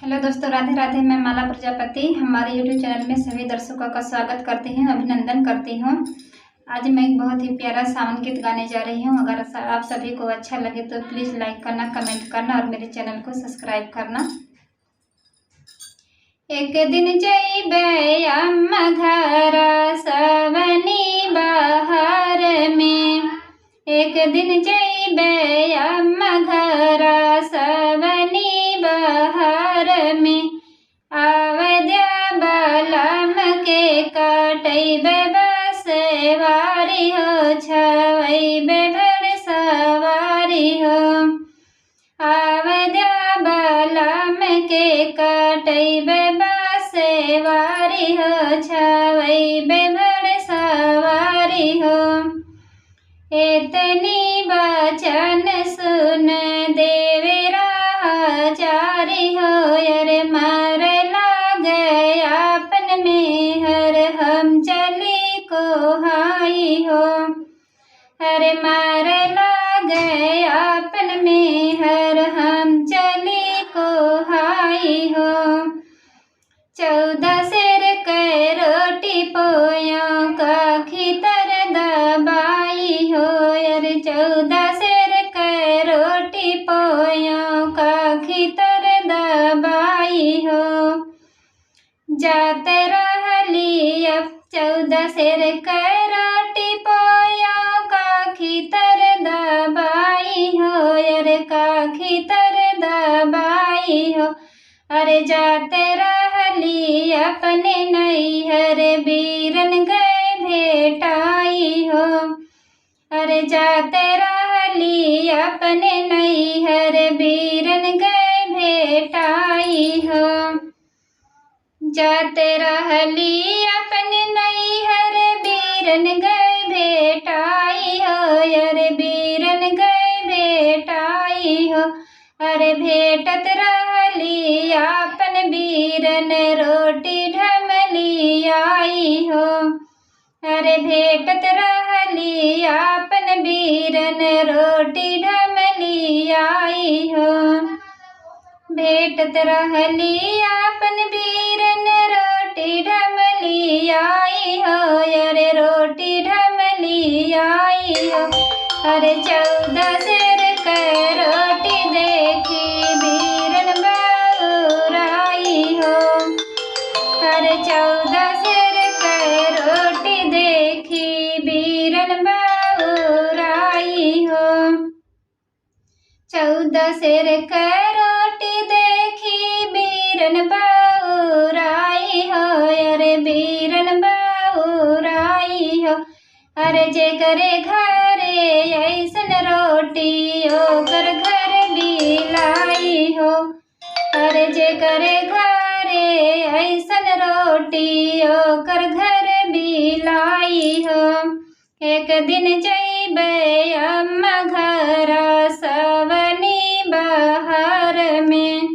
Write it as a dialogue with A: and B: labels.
A: Hello दोस्तों, राधे राधे। मैं माला प्रजापति हमारे यूट्यूब चैनल में सभी दर्शकों का स्वागत करती हूँ, अभिनंदन करती हूँ। आज मैं एक बहुत ही प्यारा सावन गीत गाने जा रही हूँ। अगर आप सभी को अच्छा लगे तो प्लीज़ लाइक करना, कमेंट करना और मेरे चैनल को सब्सक्राइब करना। एक दिन जइबे अम्मा घरा सवनी बहार में, एक दिन जइबे अम्मा घरा सवनी बहार में, आवद्या बलम के कटैबे बसवारी हो, छवैबे भर सवारी हो। आवद्या बलम के कटैबे बसवारी हो, छवैबे भर सवारी हो। एतनी बचन सुन देवे राजारी हो, अरे मार लागे आपन में हर हम चली को हाई हो। अरे मार लागे आपन में हर हम चली को हाई हो। 14 सेर के रोटी पोयों का खितर दबाई हो, अरे 14 सेर के रोटी पोयों का खितर दबाई हो। जाते रहली अब 14 सेर के रोटी पोयों का खितर दबाई हो, अरे का खितर दबाई हो। अरे जाते रहली अपने नैहर बीरन गए भेटाई हो, अरे जाते रहली अपने नैहर बीरन गए भेटाई हो। जाते रहली अपने नैहर बीरन गए भेटाई हो, अरे बीरन गए भेटाई हो। अरे भेटत रहली आपन बीरन रोटी ढमली आई हो, अरे भेटत रहली आपन बीरन रोटी ढमली आई हो। भेटत रहली आपन बीरन रोटी ढमली आई हो, अरे रोटी ढमली आई हो। अरे 14 सेर के रोटी देखी बीरन बउराई हो, अरे 14 सेर के रोटी देखी बीरन बउराई हो। 14 सेर के रोटी देखी बीरन बउराई हो, अरे बीरन बउराई हो। अरे जेकरे घरे ऐसन रोटी ओकर घर बिलाई हो, अरे जेकरे घरे ऐसन रोटी ओकर घर बिलाई हो। एक दिन जइबे अम्मा घरा सवनी बहार में,